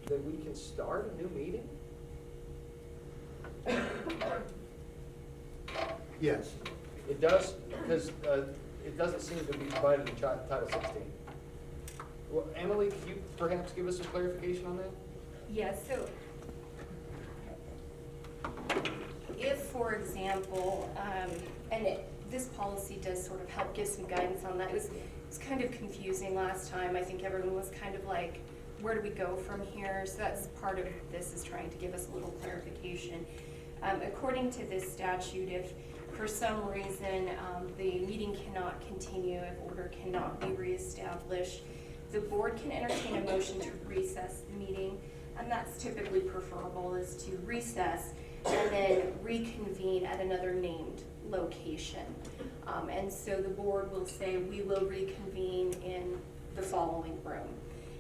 that we can start a new meeting? Yes. It does, because it doesn't seem to be provided in Title 16. Well, Emily, could you perhaps give us some clarification on that? Yes, so if, for example, this policy does sort of help give some guidance on that. It was kind of confusing last time. I think everyone was kind of like, where do we go from here? So that's part of this, is trying to give us a little clarification. According to this statute, if for some reason the meeting cannot continue, if order cannot be reestablished, the board can entertain a motion to recess the meeting, and that's typically preferable, is to recess and then reconvene at another named location. And so the board will say, we will reconvene in the following room.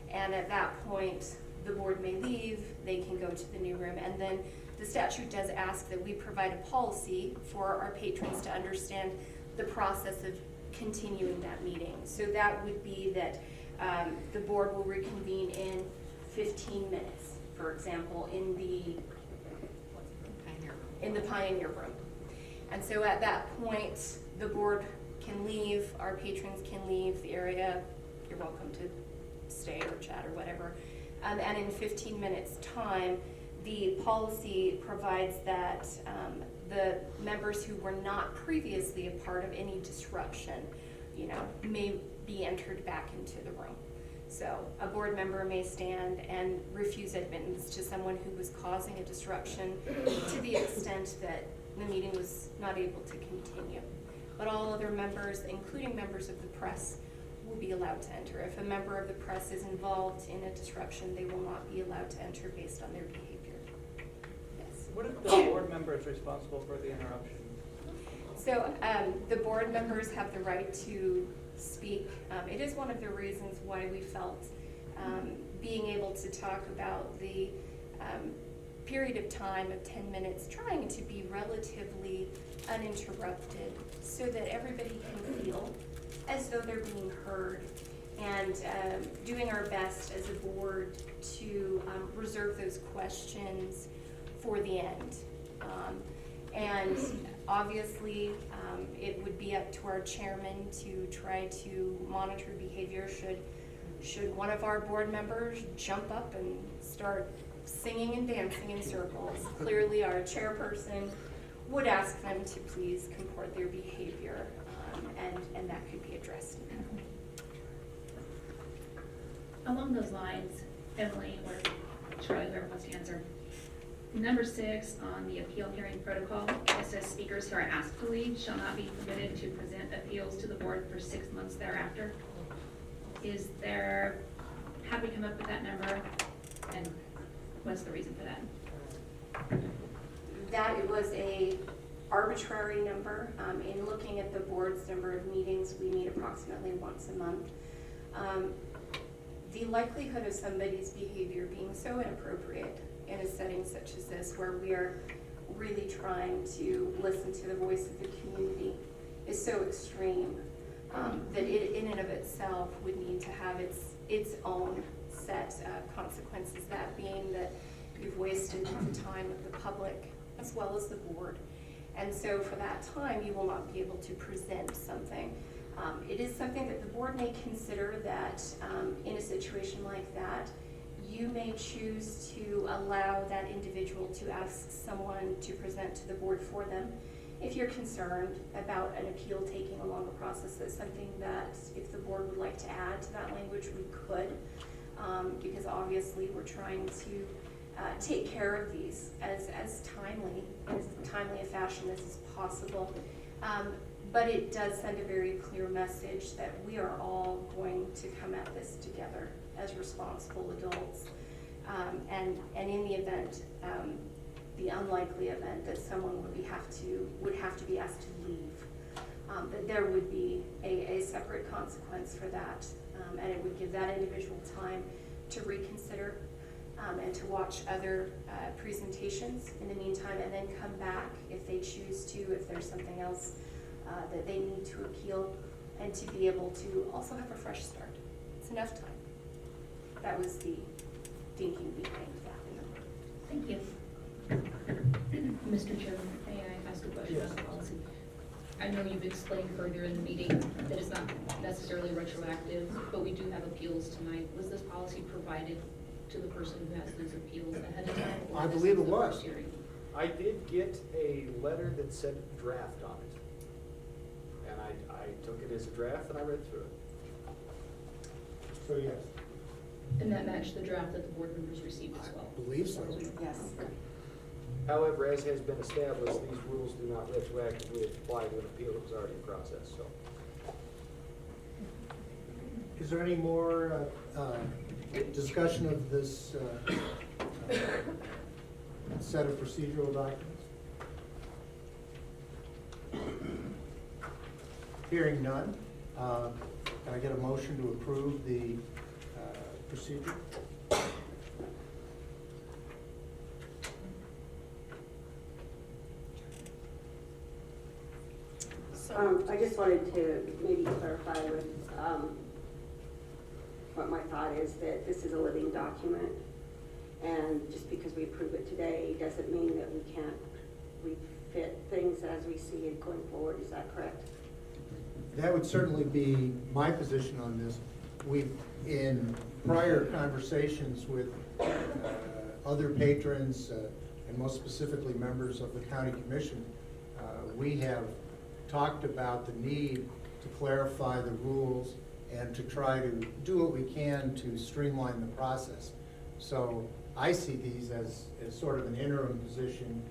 And at that point, the board may leave, they can go to the new room, and then the statute does ask that we provide a policy for our patrons to understand the process of continuing that meeting. So that would be that the board will reconvene in 15 minutes, for example, in the Pioneer Room. And so at that point, the board can leave, our patrons can leave the area. You're welcome to stay or chat or whatever. And in 15 minutes time, the policy provides that the members who were not previously a part of any disruption, may be entered back into the room. So a board member may stand and refuse admittance to someone who was causing a disruption to the extent that the meeting was not able to continue. But all other members, including members of the press, will be allowed to enter. If a member of the press is involved in a disruption, they will not be allowed to enter based on their behavior. Yes. What if the board member is responsible for the interruption? So the board members have the right to speak. It is one of the reasons why we felt being able to talk about the period of time of 10 minutes, trying to be relatively uninterrupted so that everybody can feel as though they're being heard, and doing our best as a board to reserve those questions for the end. And obviously, it would be up to our chairman to try to monitor behavior. Should one of our board members jump up and start singing and dancing in circles, clearly our chairperson would ask them to please comport their behavior, and that could be addressed. Along those lines, Emily or Charlie, whoever wants to answer. Number 6 on the appeal hearing protocol, it says speakers who are asked to leave shall not be permitted to present appeals to the board for 6 months thereafter. Have we come up with that number, and what's the reason for that? That it was a arbitrary number. In looking at the board's number of meetings, we meet approximately once a month. The likelihood of somebody's behavior being so inappropriate in a setting such as this, where we are really trying to listen to the voice of the community, is so extreme that it in and of itself would need to have its own set of consequences, that being that you've wasted the time of the public as well as the board. And so for that time, you will not be able to present something. It is something that the board may consider, that in a situation like that, you may choose to allow that individual to ask someone to present to the board for them. If you're concerned about an appeal taking a longer process, that's something that if the board would like to add to that language, we could, because obviously we're trying to take care of these as timely a fashion as is possible. But it does send a very clear message that we are all going to come at this together as responsible adults. And in the event, the unlikely event that someone would have to be asked to leave, that there would be a separate consequence for that, and it would give that individual time to reconsider and to watch other presentations in the meantime, and then come back if they choose to, if there's something else that they need to appeal, and to be able to also have a fresh start. It's enough time. That was the thinking behind that number. Thank you. Mr. Chairman, may I ask a question on the policy? I know you've explained further in the meeting that it's not necessarily retroactive, but we do have appeals tonight. Was this policy provided to the person who has those appeals ahead of time? or I this believe is it the was. first hearing? I did get a letter that said draft on it. And I took it as a draft and I read through it. So, yes, And that matched the draft that the board members received as well? I believe so. Yes. However, as has been established, these rules do not retroactively apply to an appeal that was already in process, so. Is there any more discussion of this set of procedural documents? Hearing none, can I get a motion to approve the procedure? I just wanted to maybe clarify with what my thought is, that this is a living document, and just because we approve it today doesn't mean that we can't refit things as we see it going forward. Is that correct? That would certainly be my position on this. We've, in prior conversations with other patrons, and most specifically members of the county commission, we have talked about the need to clarify the rules and to try to do what we can to streamline the process. So I see these as sort of an interim position,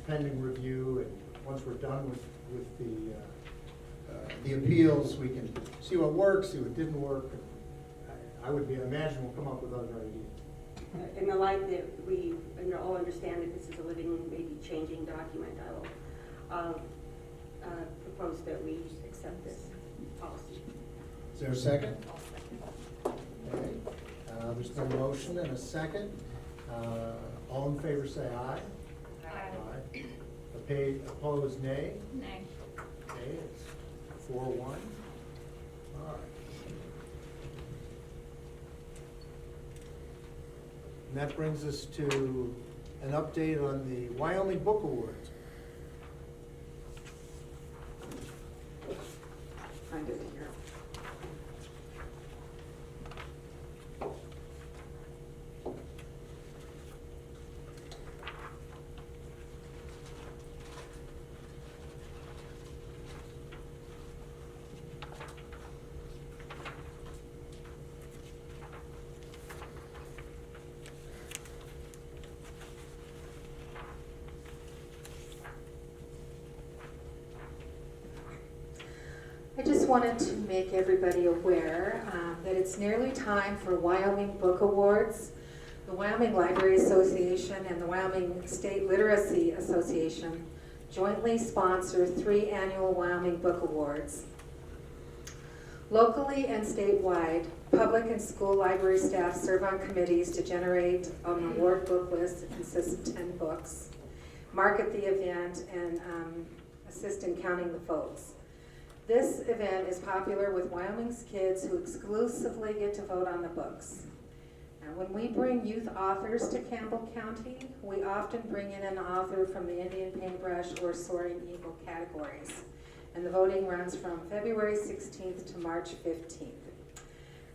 pending review, and once we're done with the appeals, we can see what works, see what didn't work. I would imagine we'll come up with other ideas. In the light that we all understand that this is a living, maybe changing document, I will propose that we accept this policy. Is there a second? Okay. There's been a motion and a second. All in favor say aye. Aye. Opposed, nay. Nay. Okay, it's 4-1. All right. And that brings us to an update on the Wyoming Book Awards. Find it here. I just wanted to make everybody aware that it's nearly time for Wyoming Book Awards. The Wyoming Library Association and the Wyoming State Literacy Association jointly sponsor 3 annual Wyoming Book Awards. Locally and statewide, public and school library staff serve on committees to generate an award book list that consists of 10 books, market the event, and assist in counting the votes. This event is popular with Wyoming's kids who exclusively get to vote on the books. And when we bring youth authors to Campbell County, we often bring in an author from the Indian Paintbrush or Soaring Eagle categories. And the voting runs from February 16th to March 15th.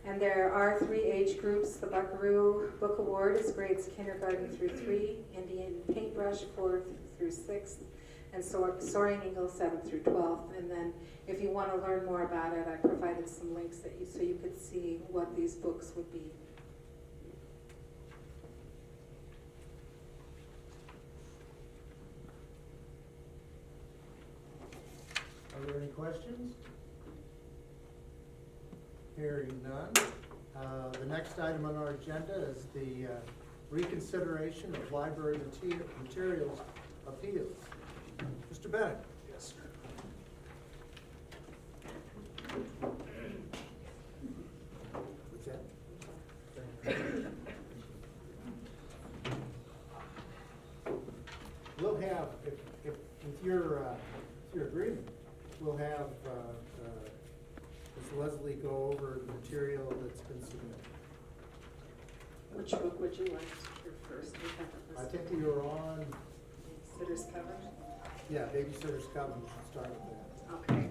And there are 3 age groups. The Buckaroo Book Award is grades kindergarten through 3, Indian Paintbrush 4th through 6th, and Soaring Eagle 7th through 12th. And then if you want to learn more about it, I provided some links so you could see what these books would be. Are there any questions? Hearing none. The next item on our agenda is the reconsideration of library materials appeals. Mr. Bennett. Yes, sir. What's that? We'll have, if with your agreement, we'll have Ms. Leslie go over the material that's been submitted. Which book would you like to hear first? We have it I listed. think we were on, Babysitter's Coven? yeah, Babysitter's Coven, we should start with that. Okay.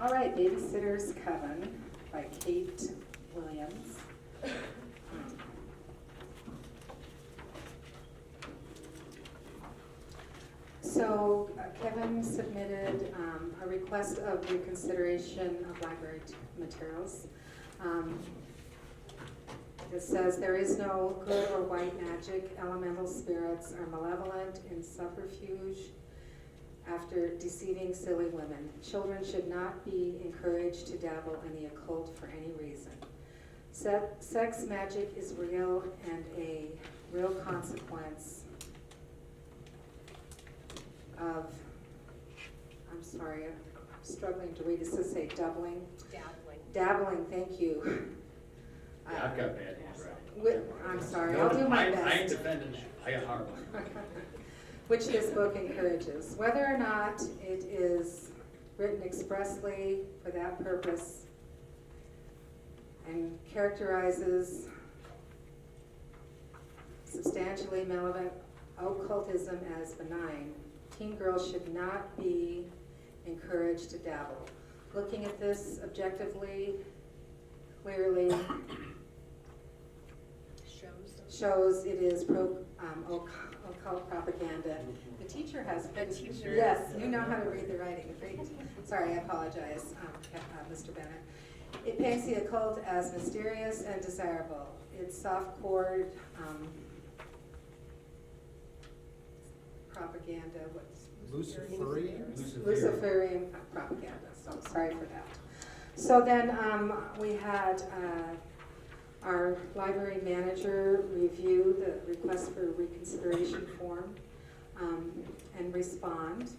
All right, Babysitter's Coven by Kate Williams. So Kevin submitted a request of reconsideration of library materials. It says, "There is no good or white magic. Elemental spirits are malevolent in subterfuge after deceiving silly women. Children should not be encouraged to dabble in the occult for any reason. Sex magic is real and a real consequence of," I'm sorry, I'm struggling to read. It says say doubling. Dabbling, thank you. Yeah, I've got bad handwriting. I'm sorry, I'll do my best. I ain't defending that, I got hard one. Which this book encourages. Whether or not it is written expressly for that purpose and characterizes substantially malevolent occultism as benign, teen girls should not be encouraged to dabble. Looking at this objectively, clearly, shows it is occult propaganda. The teacher has. Yes, you know how to read the writing. Great. Sorry, I apologize, Mr. Bennett. It paints the occult as mysterious and desirable. It's soft-core propaganda. What's Luciferian? Luciferian propaganda. So sorry for that. So then we had our library manager review the request for reconsideration form and respond.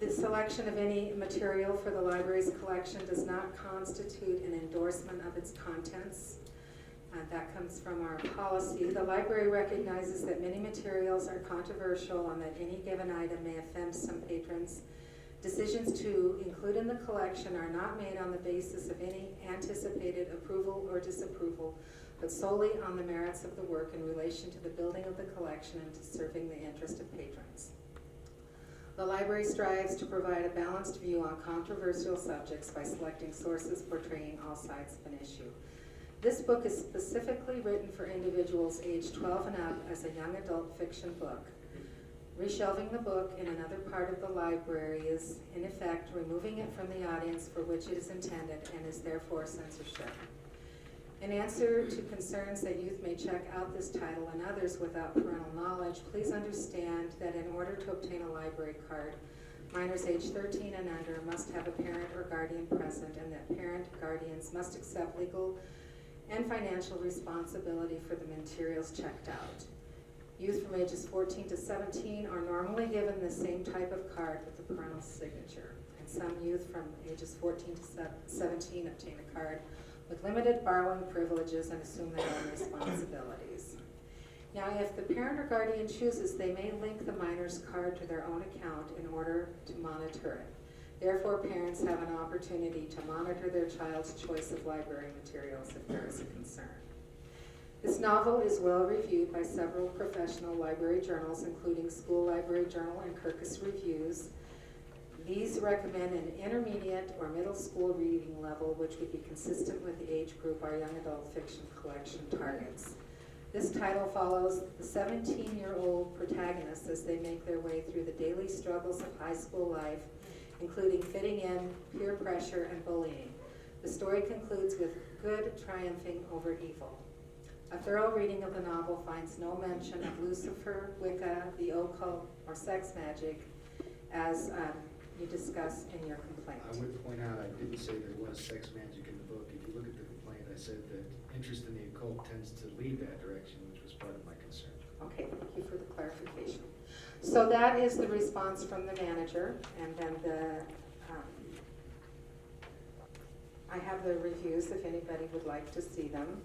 The selection of any material for the library's collection does not constitute an endorsement of its contents. That comes from our policy. The library recognizes that many materials are controversial and that any given item may offend some patrons. Decisions to include in the collection are not made on the basis of any anticipated approval or disapproval, but solely on the merits of the work in relation to the building of the collection and to serving the interest of patrons. The library strives to provide a balanced view on controversial subjects by selecting sources portraying all sides of an issue. This book is specifically written for individuals aged 12 and up as a young adult fiction book. Reshelving the book in another part of the library is, in effect, removing it from the audience for which it is intended and is therefore censorship. In answer to concerns that youth may check out this title and others without parental knowledge, please understand that in order to obtain a library card, minors age 13 and under must have a parent or guardian present, and that parent guardians must accept legal and financial responsibility for the materials checked out. Youth from ages 14 to 17 are normally given the same type of card with the parental signature, and some youth from ages 14 to 17 obtain a card with limited borrowing privileges and assume their own responsibilities. Now, if the parent or guardian chooses, they may link the minor's card to their own account in order to monitor it. Therefore, parents have an opportunity to monitor their child's choice of library materials if there is a concern. This novel is well reviewed by several professional library journals, including School Library Journal and Kirkus Reviews. These recommend an intermediate or middle school reading level, which would be consistent with the age group our young adult fiction collection targets. This title follows the 17-year-old protagonists as they make their way through the daily struggles of high school life, including fitting in, peer pressure, and bullying. The story concludes with good triumphing over evil. A thorough reading of the novel finds no mention of Lucifer, Wicca, the occult, or sex magic, as you discuss in your complaint. I would point out, I didn't say there was sex magic in the book. If you look at the complaint, I said that interest in the occult tends to lead that direction, which was part of my concern. Okay, thank you for the clarification. So that is the response from the manager, and then I have the reviews if anybody would like to see them.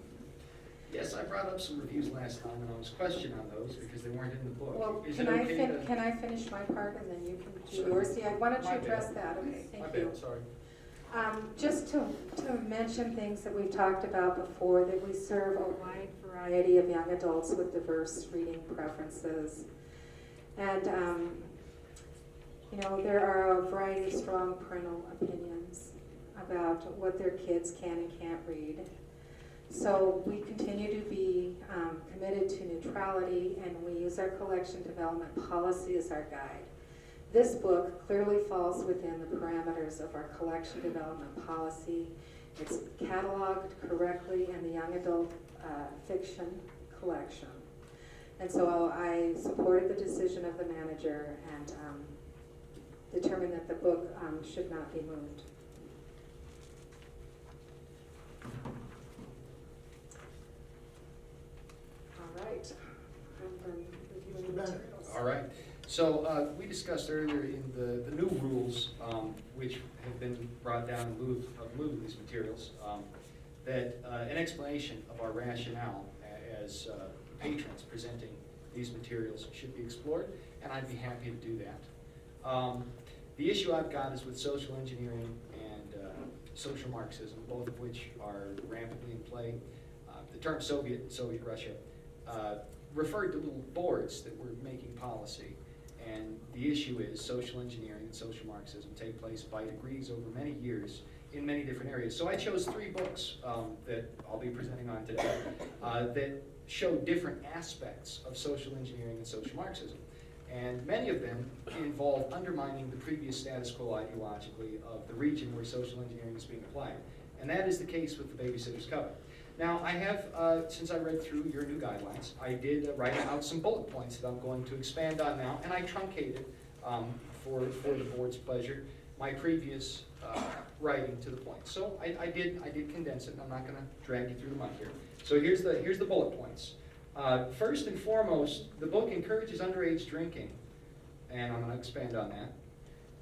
Yes, I brought up some reviews last time, and I was questioning on those because they weren't in the book. Well, Is can it I okay to- can I finish my part and then you can do Sure. yours? See, why don't My you address bad. that? Okay, My thank you. bad, sorry. Just to mention things that we've talked about before, that we serve a wide variety of young adults with diverse reading preferences. And, there are a variety of strong parental opinions about what their kids can and can't read. So we continue to be committed to neutrality, and we use our collection development policy as our guide. This book clearly falls within the parameters of our collection development policy. It's cataloged correctly in the young adult fiction collection. And so I supported the decision of the manager and determined that the book should not be moved. All right. I'm done reviewing the materials. All right. So we discussed earlier in the new rules, which have been brought down in lieu of moving these materials, that an explanation of our rationale as patrons presenting these materials should be explored, and I'd be happy to do that. The issue I've got is with social engineering and social Marxism, both of which are rampantly in play. The term Soviet Russia referred to little boards that were making policy. And the issue is social engineering and social Marxism take place by degrees over many years in many different areas. So I chose 3 books that I'll be presenting on today that show different aspects of social engineering and social Marxism. And many of them involve undermining the previous status quo ideologically of the region where social engineering is being applied. And that is the case with the Babysitter's Coven. Now, I have, since I read through your new guidelines, I did write out some bullet points that I'm going to expand on now, and I truncated, for the board's pleasure, my previous writing to the point. So I did condense it, and I'm not going to drag you through the mud here. So here's the bullet points. First and foremost, the book encourages underage drinking, and I'm going to expand on that.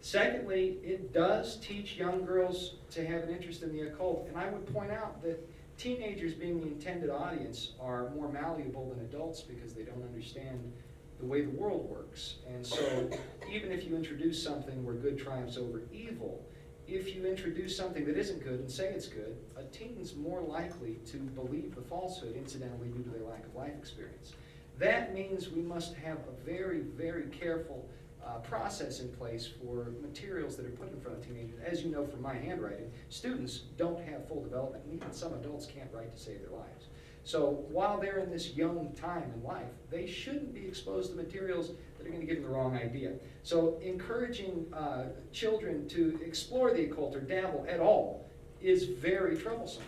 Secondly, it does teach young girls to have an interest in the occult, and I would point out that teenagers, being the intended audience, are more malleable than adults because they don't understand the way the world works. And so even if you introduce something where good triumphs over evil, if you introduce something that isn't good and say it's good, a teen's more likely to believe the falsehood, incidentally due to their lack of life experience. That means we must have a very, very careful process in place for materials that are put in front of teenagers. As you know from my handwriting, students don't have full development, and even some adults can't write to save their lives. So while they're in this young time in life, they shouldn't be exposed to materials that are going to give them the wrong idea. So encouraging children to explore the occult or dabble at all is very troublesome.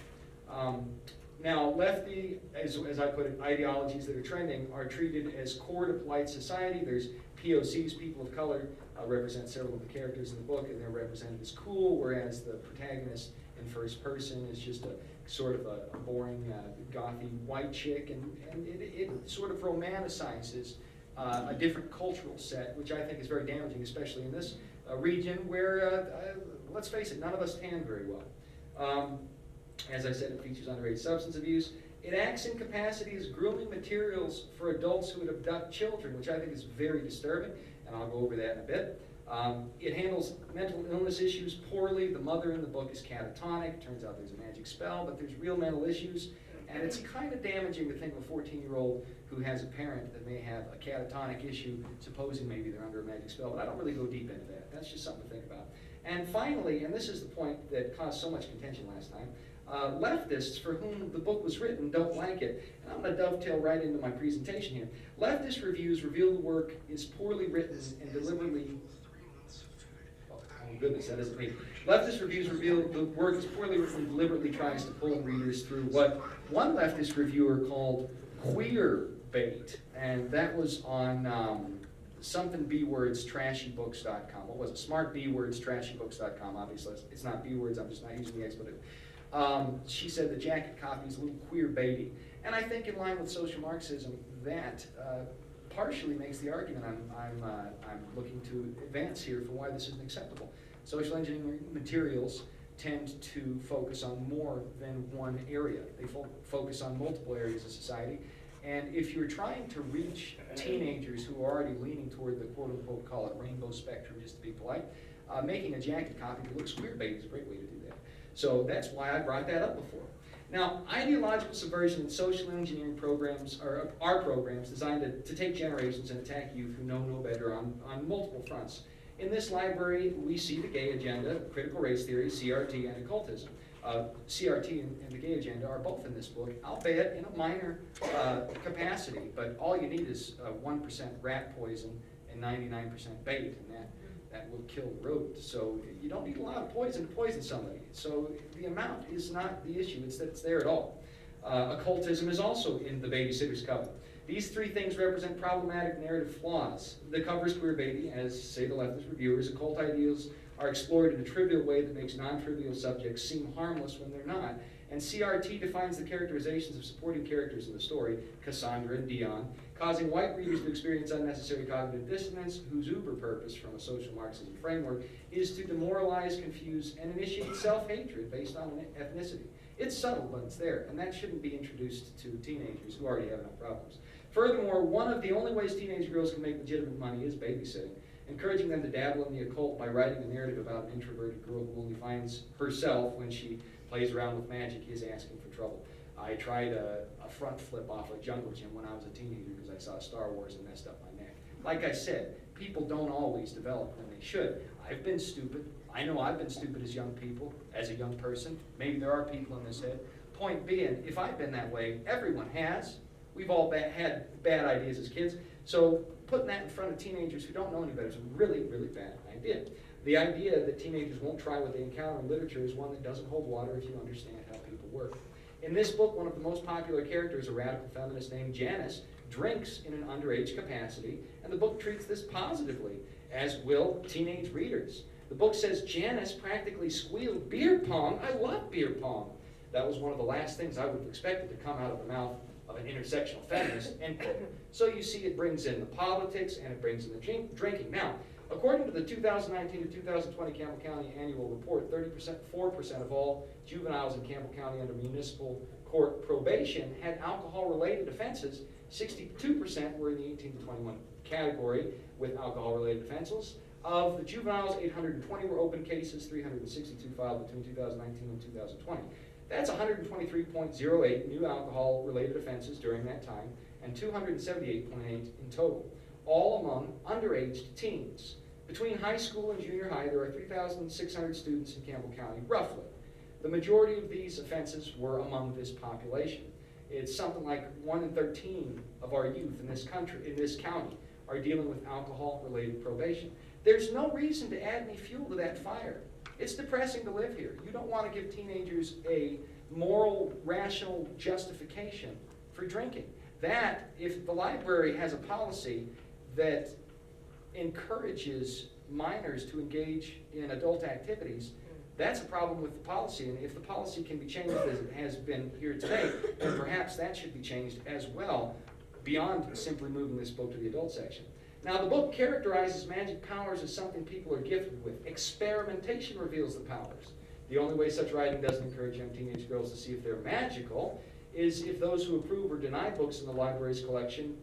Now, lefty, as I put it, ideologies that are trending are treated as core to polite society. There's POCs, people of color, represent several of the characters in the book, and they're represented as cool, whereas the protagonist in first person is just a sort of a boring, gothy white chick, and it sort of romanticizes a different cultural set, which I think is very damaging, especially in this region where, let's face it, none of us tan very well. As I said, it features underage substance abuse. It acts in capacity as grooming materials for adults who would abduct children, which I think is very disturbing, and I'll go over that in a bit. It handles mental illness issues poorly. The mother in the book is catatonic. Turns out there's a magic spell, but there's real mental issues, and it's kind of damaging to think of a 14-year-old who has a parent that may have a catatonic issue, supposing maybe they're under a magic spell, but I don't really go deep into that. That's just something to think about. And finally, and this is the point that caused so much contention last time, leftists for whom the book was written don't like it. And I'm going to dovetail right into my presentation here. Leftist reviews reveal the work is poorly written and deliberately... Oh goodness, that isn't me. Leftist reviews reveal the work is poorly written and deliberately tries to pull in readers through what one leftist reviewer called queer bait. And that was on something B-words, trashybooks.com. What was it? Smart B-words, trashybooks.com. Obviously, it's not B-words. I'm just not using the expletive. She said the jacket copy is a little queer baity. And I think in line with social Marxism, that partially makes the argument I'm looking to advance here for why this isn't acceptable. Social engineering materials tend to focus on more than one area. They focus on multiple areas of society. And if you're trying to reach teenagers who are already leaning toward the quote-unquote, call it rainbow spectrum, just to be polite, making a jacket copy that looks queer-bait is a great way to do that. So that's why I brought that up before. Now, ideological subversion and social engineering programs are programs designed to take generations and attack youth who know no better on multiple fronts. In this library, we see the gay agenda, critical race theory, CRT, and occultism. CRT and the gay agenda are both in this book, albeit in a minor capacity, but all you need is 1% rat poison and 99% bait, and that will kill the rodent. So you don't need a lot of poison to poison somebody. So the amount is not the issue, it's that it's there at all. Occultism is also in the Babysitter's Coven. These three things represent problematic narrative flaws. The cover is queer-baity, as say the leftist reviewers. Occult ideals are explored in a trivial way that makes non-trivial subjects seem harmless when they're not. And CRT defines the characterizations of supporting characters in the story, Cassandra and Dion, causing white readers to experience unnecessary cognitive dissonance, whose uber purpose from a social Marxism framework is to demoralize, confuse, and initiate self-hatred based on ethnicity. It's subtle, but it's there, and that shouldn't be introduced to teenagers who already have enough problems. Furthermore, one of the only ways teenage girls can make legitimate money is babysitting. Encouraging them to dabble in the occult by writing a narrative about an introverted girl who only finds herself when she plays around with magic is asking for trouble. I tried a front flip off a jungle gym when I was a teenager because I saw Star Wars and messed up my neck. Like I said, people don't always develop when they should. I've been stupid. I know I've been stupid as young people, as a young person. Maybe there are people in this head. Point being, if I've been that way, everyone has. We've all had bad ideas as kids. So putting that in front of teenagers who don't know any better is a really, really bad idea. The idea that teenagers won't try what they encounter in literature is one that doesn't hold water if you understand how people work. In this book, one of the most popular characters, a radical feminist named Janice, drinks in an underage capacity, and the book treats this positively, as will teenage readers. The book says Janice practically squealed, "Beer pong? I love beer pong." That was one of the last things I would have expected to come out of the mouth of an intersectional feminist, end quote. So you see it brings in the politics and it brings in the drinking. Now, according to the 2019 to 2020 Campbell County Annual Report, 4% of all juveniles in Campbell County under municipal court probation had alcohol-related offenses. 62% were in the 18 to 21 category with alcohol-related offenses. Of the juveniles, 820 were open cases, 362 filed between 2019 and 2020. That's 123.08 new alcohol-related offenses during that time, and 278.8 in total, all among underage teens. Between high school and junior high, there are 3,600 students in Campbell County, roughly. The majority of these offenses were among this population. It's something like 1 in 13 of our youth in this country, in this county, are dealing with alcohol-related probation. There's no reason to add any fuel to that fire. It's depressing to live here. You don't want to give teenagers a moral, rational justification for drinking. That, if the library has a policy that encourages minors to engage in adult activities, that's a problem with the policy. And if the policy can be changed as it has been here today, then perhaps that should be changed as well, beyond simply moving this book to the adult section. Now, the book characterizes magic powers as something people are gifted with. Experimentation reveals the powers. The only way such writing doesn't encourage young teenage girls to see if they're magical is if those who approve or deny books in the library's collection,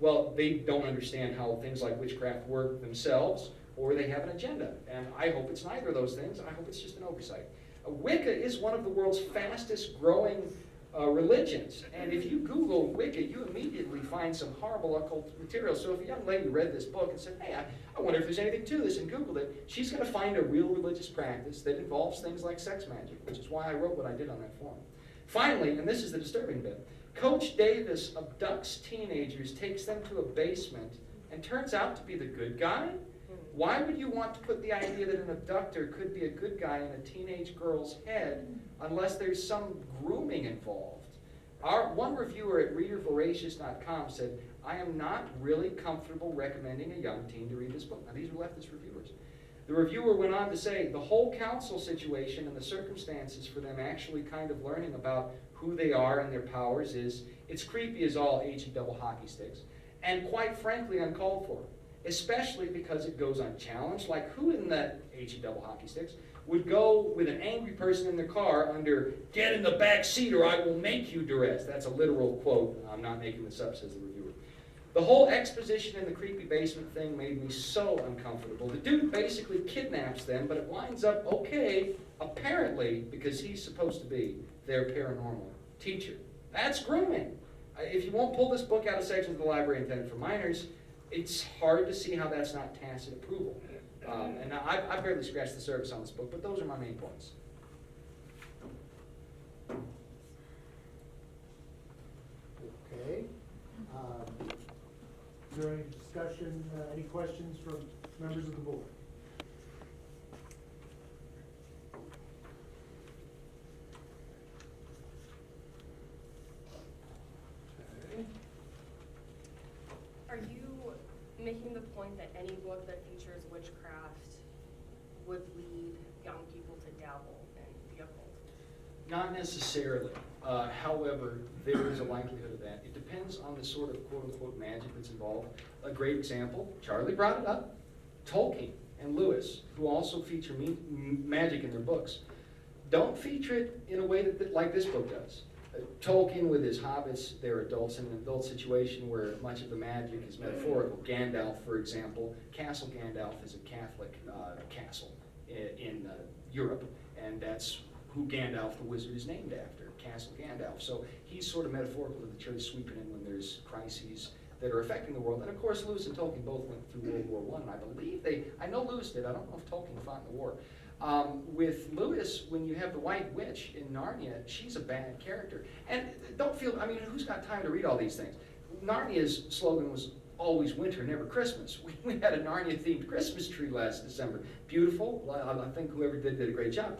well, they don't understand how things like witchcraft work themselves, or they have an agenda. And I hope it's neither of those things. I hope it's just an oversight. Wicca is one of the world's fastest growing religions. And if you Google Wicca, you immediately find some horrible occult material. So if a young lady read this book and said, hey, I wonder if there's anything to this, and Googled it, she's going to find a real religious practice that involves things like sex magic, which is why I wrote what I did on that forum. Finally, and this is the disturbing bit, Coach Davis abducts teenagers, takes them to a basement, and turns out to be the good guy? Why would you want to put the idea that an abductor could be a good guy in a teenage girl's head unless there's some grooming involved? One reviewer at readervoracious.com said, I am not really comfortable recommending a young teen to read this book. Now, these are leftist reviewers. The reviewer went on to say, the whole council situation and the circumstances for them actually kind of learning about who they are and their powers it's creepy as all H-double hockey sticks, and quite frankly uncalled for. Especially because it goes unchallenged. Like, who in that H-double hockey sticks would go with an angry person in their car under, get in the back seat or I will make you duress? That's a literal quote. I'm not making this up, says the reviewer. The whole exposition in the creepy basement thing made me so uncomfortable. The dude basically kidnaps them, but it winds up okay, apparently, because he's supposed to be their paranormal teacher. That's grooming. If you won't pull this book out of sections of the library intended for minors, it's hard to see how that's not tacit approval. And I barely scratched the surface on this book, but those are my main points. Okay. Is there any discussion, any questions from members of the board? Okay. Are you making the point that any book that features witchcraft would lead young people to dabble in the occult? Not necessarily. However, there is a likelihood of that. It depends on the sort of quote-unquote magic that's involved. A great example, Charlie brought it up, Tolkien and Lewis, who also feature magic in their books, don't feature it in a way that like this book does. Tolkien with his hobbits, they're adults in an adult situation where much of the magic is metaphorical. Gandalf, for example, Castle Gandalf is a Catholic castle in Europe, and that's who Gandalf the Wizard is named after, Castle Gandalf. So he's sort of metaphorical to the church sweeping in when there's crises that are affecting the world. And of course, Lewis and Tolkien both went through World War I, and I believe I know Lewis did, I don't know if Tolkien fought in the war. With Lewis, when you have the White Witch in Narnia, she's a bad character. And don't feel, I mean, who's got time to read all these things? Narnia's slogan was always winter, never Christmas. We had a Narnia-themed Christmas tree last December. Beautiful, I think whoever did a great job.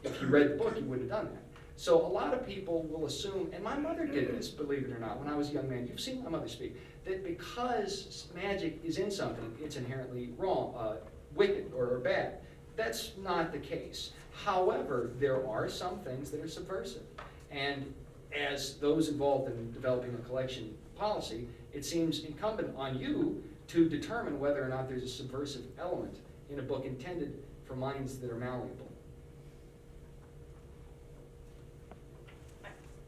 If you read the book, you wouldn't have done that. So a lot of people will assume, and my mother did this, believe it or not, when I was a young man, you've seen my mother speak, that because magic is in something, it's inherently wrong, wicked, or bad. That's not the case. However, there are some things that are subversive. And as those involved in developing a collection policy, it seems incumbent on you to determine whether or not there's a subversive element in a book intended for minds that are malleable.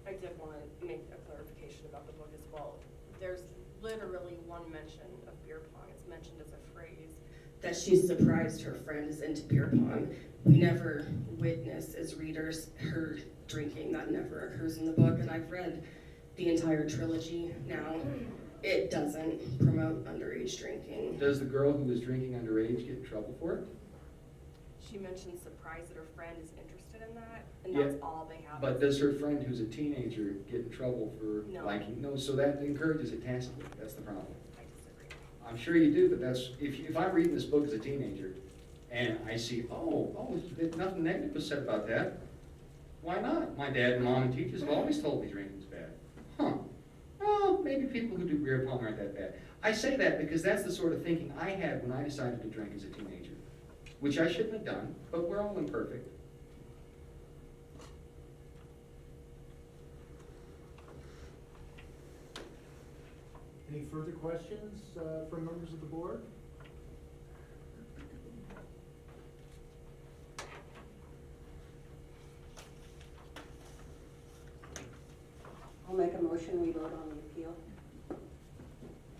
I did want to make a clarification about the book as well. There's literally one mention of beer pong. It's mentioned as a phrase that she's surprised her friend is into beer pong. We never witness as readers her drinking. That never occurs in the book, and I've read the entire trilogy now. It doesn't promote underage drinking. Does the girl who was drinking underage get in trouble for it? She mentioned surprised that her friend is interested in that, and Yeah, that's all they have. But does her friend who's a teenager get in trouble for No. liking? No, so that encourages it tacitly. That's the problem. I disagree. I'm sure you do, but that's, if I'm reading this book as a teenager and I see, nothing negative was said about that, why not? My dad and mom and teachers have always told me drinking's bad. Huh. Well, maybe people who do beer pong aren't that bad. I say that because that's the sort of thinking I had when I decided to drink as a teenager, which I shouldn't have done, but we're all imperfect. Any further questions from members of the board? I'll make a motion, we vote on the appeal.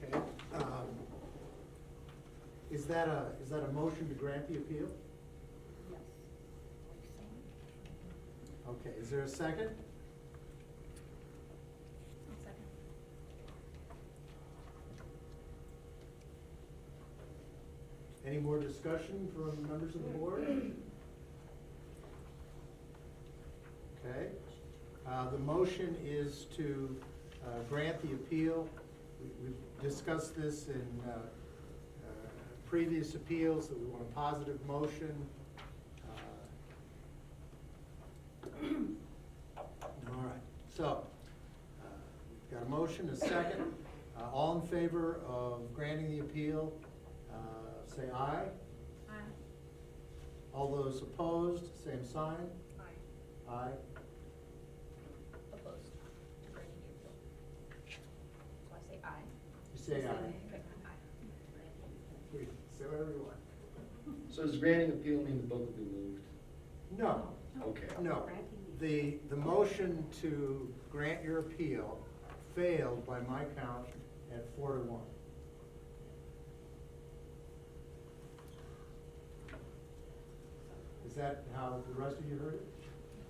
Okay. Is that a motion to grant the appeal? Yes. Okay, is there a second? Any more discussion from members of the board? Okay. The motion is to grant the appeal. We've discussed this in previous appeals, that we want a positive motion. All right, so we've got a motion, a second. All in favor of granting the appeal, say aye. Aye. All those opposed, same sign. Aye. Aye. Opposed to granting the appeal. So I say aye. You say aye. Aye. Please, say whatever you want. So does granting appeal mean the book will be moved? No, Okay. no. The motion to grant your appeal failed by my count at 4-1. Is that how the rest of you heard it?